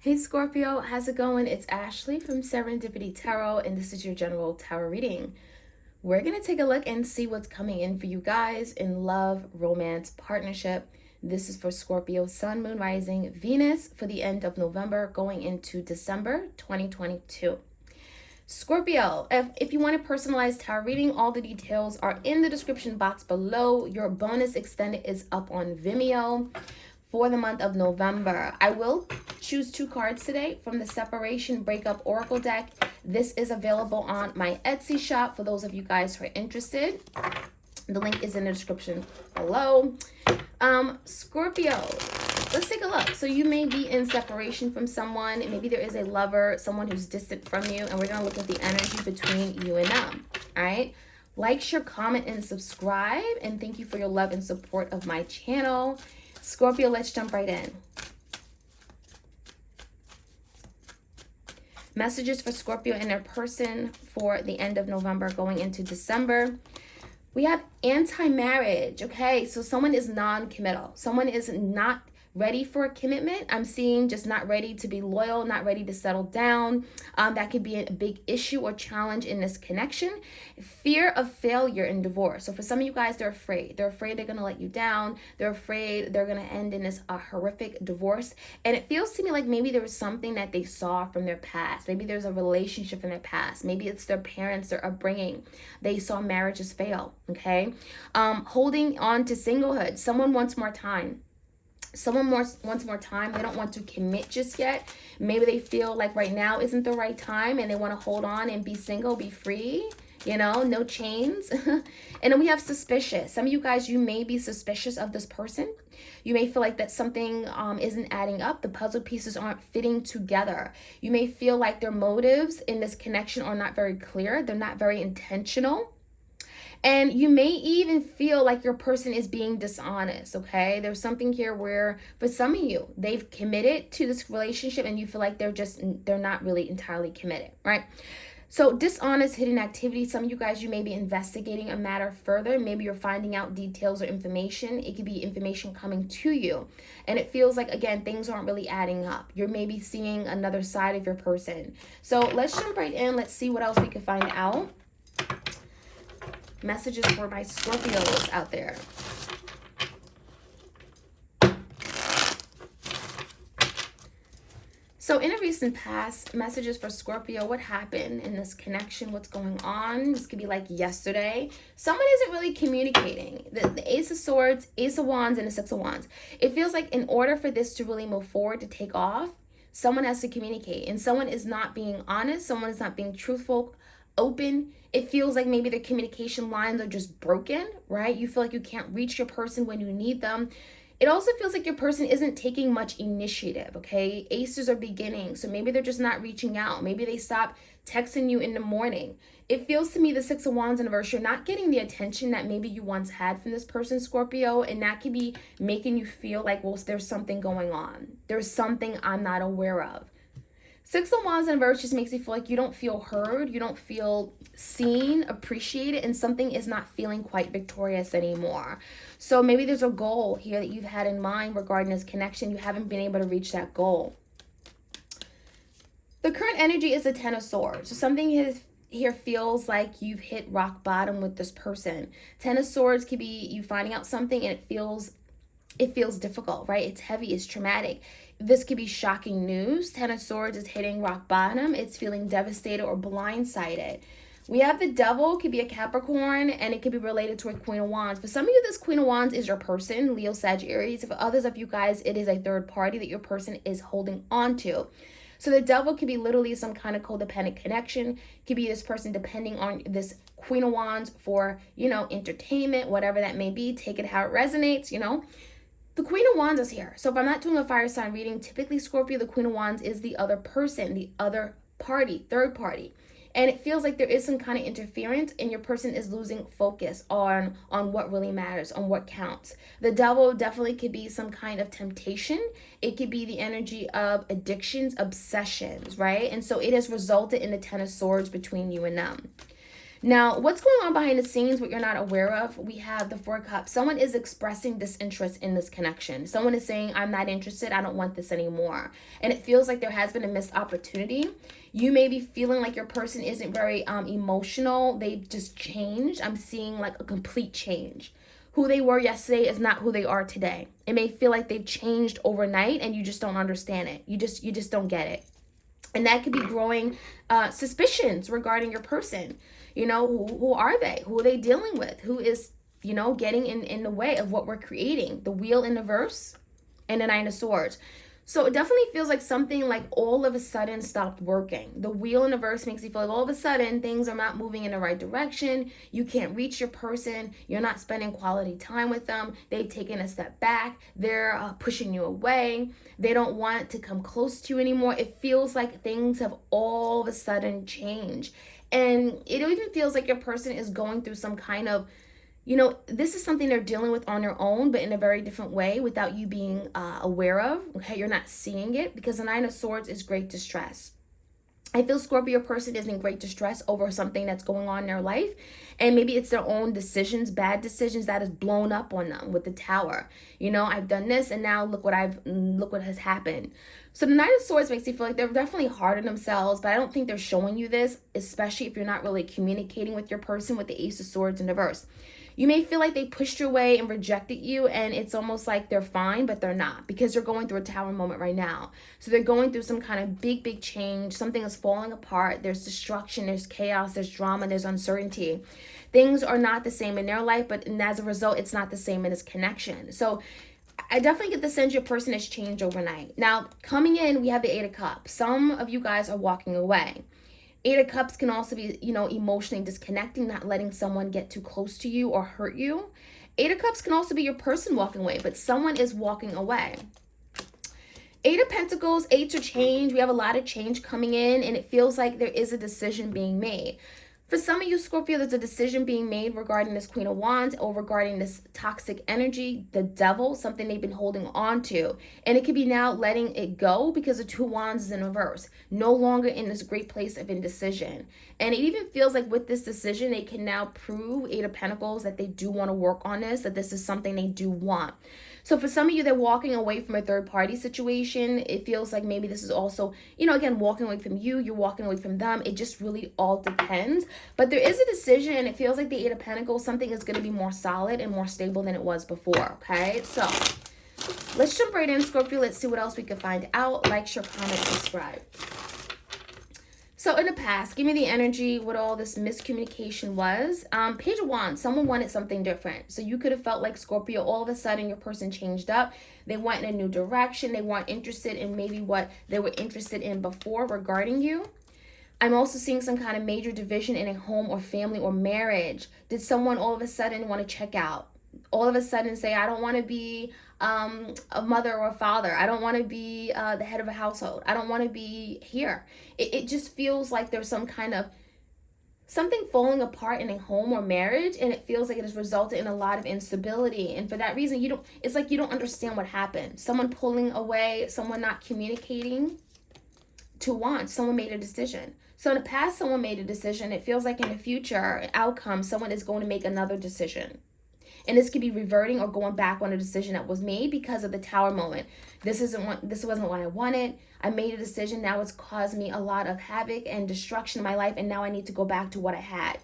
Hey Scorpio, how's it going? It's Ashley from Serendipity Tarot, and this is your general tarot reading. We're going to take a look and see what's coming in for you guys in love, romance, partnership. This is for Scorpio, Sun, Moon, Rising, Venus for the end of November going into December 2022. Scorpio, if you want a personalized tarot reading, all the details are in the description box below. Your bonus extended is up on Vimeo for the month of November. I will choose 2 cards today from the Separation Breakup Oracle deck. This is available on my Etsy shop for those of you guys who are interested. The link is in the description below. Scorpio, let's take a look. So you may be in separation from someone. Maybe there is a lover, someone who's distant from you, and we're going to look at the energy between you and them. All right? Like, share, comment, and subscribe. And thank you for your love and support of my channel. Scorpio, let's jump right in. Messages for Scorpio and their person for the end of November going into December. We have anti-marriage, okay? So someone is non-committal. Someone is not ready for a commitment. I'm seeing just not ready to be loyal, not ready to settle down. That could be a big issue or challenge in this connection. Fear of failure in divorce. So for some of you guys, they're afraid. They're afraid they're going to let you down. They're afraid they're going to end in this horrific divorce. And it feels to me like maybe there was something that they saw from their past. Maybe there's a relationship in their past. Maybe it's their parents, their upbringing. They saw marriages fail, okay? Holding on to singlehood. Someone wants more time. Someone wants more time. They don't want to commit just yet. Maybe they feel like right now isn't the right time and they want to hold on and be single, be free, no chains. And then we have suspicious. Some of you guys, you may be suspicious of this person. You may feel like that something isn't adding up. The puzzle pieces aren't fitting together. You may feel like their motives in this connection are not very clear. They're not very intentional. And you may even feel like your person is being dishonest, okay? There's something here where, for some of you, they've committed to this relationship and you feel like they're not really entirely committed, right? So dishonest hidden activity. Some of you guys, you may be investigating a matter further. Maybe you're finding out details or information. It could be information coming to you. And it feels like, again, things aren't really adding up. You're maybe seeing another side of your person. So let's jump right in. Let's see what else we can find out. Messages for my Scorpios out there. So in a recent past, messages for Scorpio, what happened in this connection, what's going on? This could be like yesterday. Someone isn't really communicating. The Ace of Swords, Ace of Wands, and the Six of Wands. It feels like in order for this to really move forward, to take off, someone has to communicate. And someone is not being honest. Someone is not being truthful, open. It feels like maybe their communication lines are just broken, right? You feel like you can't reach your person when you need them. It also feels like your person isn't taking much initiative, okay? Aces are beginning, so maybe they're just not reaching out. Maybe they stop texting you in the morning. It feels to me the Six of Wands in reverse, you're not getting the attention that maybe you once had from this person, Scorpio, and that could be making you feel like, well, there's something going on. There's something I'm not aware of. Six of Wands in reverse just makes you feel like you don't feel heard, you don't feel seen, appreciated, and something is not feeling quite victorious anymore. So maybe there's a goal here that you've had in mind regarding this connection. You haven't been able to reach that goal. The current energy is the Ten of Swords. So something here feels like you've hit rock bottom with this person. Ten of Swords could be you finding out something and it feels difficult, right? It's heavy, it's traumatic. This could be shocking news. Ten of Swords is hitting rock bottom. It's feeling devastated or blindsided. We have the Devil, could be a Capricorn, and it could be related to a Queen of Wands. For some of you, this Queen of Wands is your person, Leo, Sagittarius. For others of you guys, it is a third party that your person is holding on to. So the Devil could be literally some kind of codependent connection. Could be this person depending on this Queen of Wands for, entertainment, whatever that may be. Take it how it resonates, The Queen of Wands is here. So if I'm not doing a fire sign reading, typically Scorpio, the Queen of Wands is the other person, the other party, third party. And it feels like there is some kind of interference and your person is losing focus on what really matters, on what counts. The Devil definitely could be some kind of temptation. It could be the energy of addictions, obsessions, right? And so it has resulted in the Ten of Swords between you and them. Now, what's going on behind the scenes, what you're not aware of? We have the Four of Cups. Someone is expressing disinterest in this connection. Someone is saying, I'm not interested. I don't want this anymore. And it feels like there has been a missed opportunity. You may be feeling like your person isn't very emotional. They've just changed. I'm seeing like a complete change. Who they were yesterday is not who they are today. It may feel like they've changed overnight and you just don't understand it. You just don't get it. And that could be growing suspicions regarding your person. You know, who are they? Who are they dealing with? Who is, you know, getting in the way of what we're creating? The Wheel in the verse and the Nine of Swords. So it definitely feels like something like all of a sudden stopped working. The Wheel in the verse makes you feel like all of a sudden things are not moving in the right direction. You can't reach your person. You're not spending quality time with them. They've taken a step back. They're pushing you away. They don't want to come close to you anymore. It feels like things have all of a sudden changed. And it even feels like your person is going through some kind of, you know, this is something they're dealing with on their own, but in a very different way without you being aware of. Okay, you're not seeing it because the Nine of Swords is great distress. I feel Scorpio person is in great distress over something that's going on in their life. And maybe it's their own decisions, bad decisions that has blown up on them with the Tower. You know, I've done this and now look what has happened. So the Knight of Swords makes you feel like they're definitely hard on themselves, but I don't think they're showing you this, especially if you're not really communicating with your person with the Ace of Swords in reverse. You may feel like they pushed your way and rejected you, and it's almost like they're fine, but they're not, because they're going through a Tower moment right now. So they're going through some kind of big change. Something is falling apart. There's destruction, there's chaos, there's drama, there's uncertainty. Things are not the same in their life, but as a result, it's not the same in this connection. So I definitely get the sense your person has changed overnight. Now, coming in, we have the Eight of Cups. Some of you guys are walking away. Eight of Cups can also be, you know, emotionally disconnecting, not letting someone get too close to you or hurt you. Eight of Cups can also be your person walking away, but someone is walking away. Eight of Pentacles, eights are change. We have a lot of change coming in, and it feels like there is a decision being made. For some of you, Scorpio, there's a decision being made regarding this Queen of Wands or regarding this toxic energy, the devil, something they've been holding on to. And it could be now letting it go because the Two Wands is in reverse. No longer in this great place of indecision. And it even feels like with this decision, they can now prove, Eight of Pentacles, that they do want to work on this, that this is something they do want. So for some of you, they're walking away from a third party situation. It feels like maybe this is also, you know, again, walking away from you, you're walking away from them. It just really all depends. But there is a decision, and it feels like the Eight of Pentacles, something is going to be more solid and more stable than it was before, okay? So let's jump right in, Scorpio. Let's see what else we can find out. Like, share, comment, subscribe. So in the past, give me the energy, what all this miscommunication was. Page of Wands, someone wanted something different. So you could have felt like, Scorpio, all of a sudden your person changed up. They went in a new direction. They weren't interested in maybe what they were interested in before regarding you. I'm also seeing some kind of major division in a home or family or marriage. Did someone all of a sudden want to check out? All of a sudden say, I don't want to be a mother or a father. I don't want to be the head of a household. I don't want to be here. It just feels like there's some kind of something falling apart in a home or marriage, and it feels like it has resulted in a lot of instability. And for that reason, it's like you don't understand what happened. Someone pulling away, someone not communicating. To want, someone made a decision. So in the past, someone made a decision. It feels like in the future outcome, someone is going to make another decision. And this could be reverting or going back on a decision that was made because of the Tower moment. This wasn't what I wanted. I made a decision. Now it's caused me a lot of havoc and destruction in my life. And now I need to go back to what I had.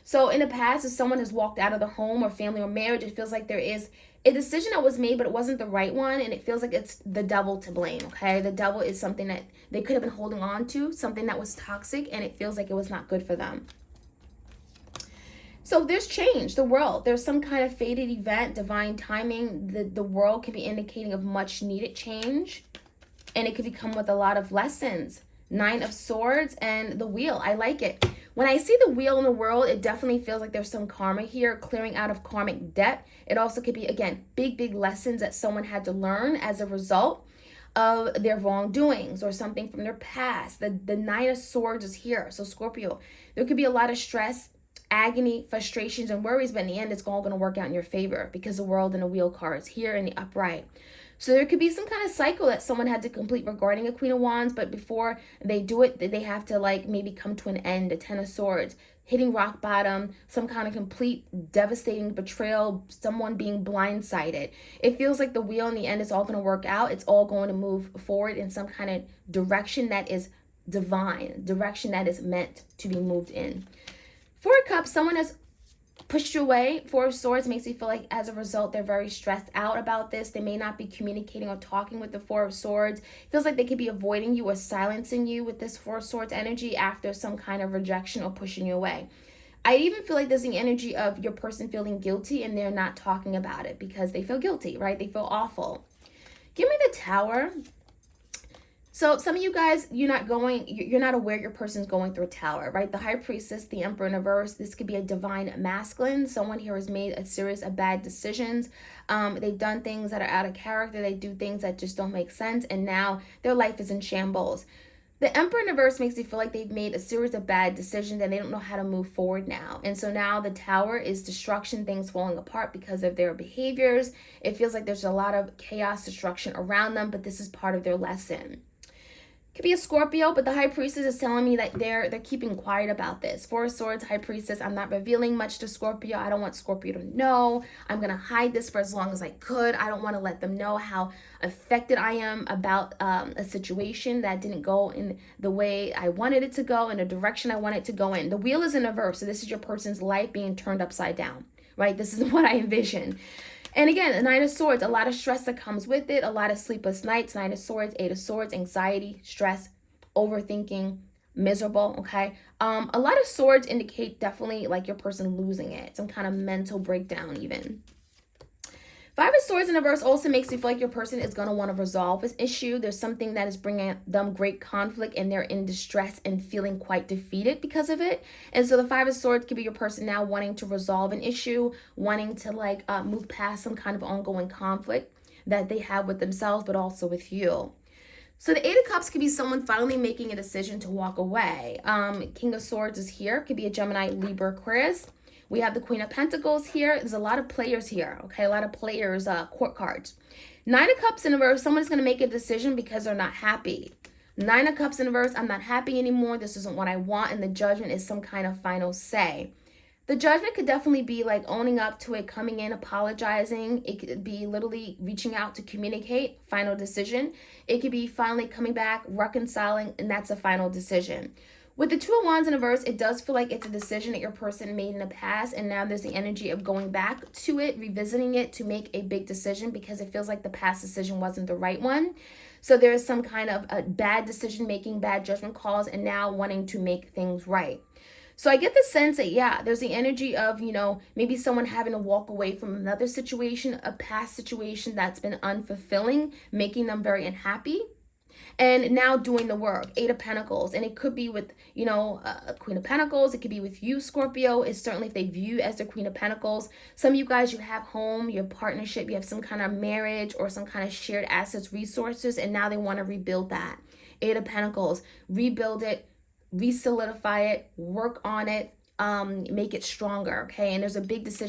So in the past, if someone has walked out of the home or family or marriage, it feels like there is a decision that was made, but it wasn't the right one. And it feels like it's the devil to blame, okay? The devil is something that they could have been holding on to, something that was toxic, and it feels like it was not good for them. So there's change, the world. There's some kind of fated event, divine timing. The world can be indicating of much needed change, and it could come with a lot of lessons. Nine of Swords and the Wheel. I like it. When I see the Wheel in the world, it definitely feels like there's some karma here, clearing out of karmic debt. It also could be, again, big lessons that someone had to learn as a result of their wrongdoings or something from their past. The Nine of Swords is here. So Scorpio, there could be a lot of stress, agony, frustrations, and worries, but in the end, it's all going to work out in your favor because the World and the Wheel card is here in the upright. So there could be some kind of cycle that someone had to complete regarding a Queen of Wands, but before they do it, they have to like maybe come to an end, a Ten of Swords, hitting rock bottom, some kind of complete devastating betrayal, someone being blindsided. It feels like the wheel in the end is all going to work out. It's all going to move forward in some kind of direction that is divine, direction that is meant to be moved in. Four of Cups, someone has pushed you away. Four of Swords makes you feel like as a result they're very stressed out about this. They may not be communicating or talking with the Four of Swords. It feels like they could be avoiding you or silencing you with this Four of Swords energy after some kind of rejection or pushing you away. I even feel like there's the energy of your person feeling guilty and they're not talking about it because they feel guilty, right? They feel awful. Give me the Tower. So some of you guys, you're not aware your person's going through a tower, right? The High Priestess, the Emperor in reverse, this could be a divine masculine. Someone here has made a series of bad decisions. They've done things that are out of character. They do things that just don't make sense. And now their life is in shambles. The Emperor in reverse makes you feel like they've made a series of bad decisions and they don't know how to move forward now. And so now the Tower is destruction, things falling apart because of their behaviors. It feels like there's a lot of chaos, destruction around them, but this is part of their lesson. Could be a Scorpio, but the High Priestess is telling me that they're keeping quiet about this. Four of Swords, High Priestess, I'm not revealing much to Scorpio. I don't want Scorpio to know. I'm going to hide this for as long as I could. I don't want to let them know how affected I am about a situation that didn't go in the way I wanted it to go, in the direction I wanted it to go in. The wheel is in reverse, so this is your person's life being turned upside down, right? This is what I envision. And again, the Nine of Swords, a lot of stress that comes with it, a lot of sleepless nights, Nine of Swords, Eight of Swords, anxiety, stress, overthinking, miserable, okay? A lot of swords indicate definitely like your person losing it, some kind of mental breakdown even. Five of Swords in reverse also makes you feel like your person is going to want to resolve this issue. There's something that is bringing them great conflict and they're in distress and feeling quite defeated because of it. And so the Five of Swords could be your person now wanting to resolve an issue, wanting to like move past some kind of ongoing conflict that they have with themselves, but also with you. So the Eight of Cups could be someone finally making a decision to walk away. King of Swords is here. Could be a Gemini, Libra, Aquarius. We have the Queen of Pentacles here. There's a lot of players here, okay? A lot of players, court cards. Nine of Cups in reverse, someone's going to make a decision because they're not happy. Nine of Cups in reverse, I'm not happy anymore. This isn't what I want. And the Judgment is some kind of final say. The Judgment could definitely be like owning up to it, coming in, apologizing. It could be literally reaching out to communicate, final decision. It could be finally coming back, reconciling, and that's a final decision. With the Two of Wands in reverse, it does feel like it's a decision that your person made in the past, and now there's the energy of going back to it, revisiting it to make a big decision because it feels like the past decision wasn't the right one. So there is some kind of a bad decision making, bad judgment calls, and now wanting to make things right. So I get the sense that, yeah, there's the energy of, maybe someone having to walk away from another situation, a past situation that's been unfulfilling, making them very unhappy. And now doing the work, Eight of Pentacles. And it could be with, Queen of Pentacles. It could be with you, Scorpio. It's certainly if they view you as the Queen of Pentacles. Some of you guys, you have home, your partnership, you have some kind of marriage or some kind of shared assets, resources, and now they want to rebuild that. Eight of Pentacles, rebuild it, re-solidify it, work on it, make it stronger, okay? And there's a big decision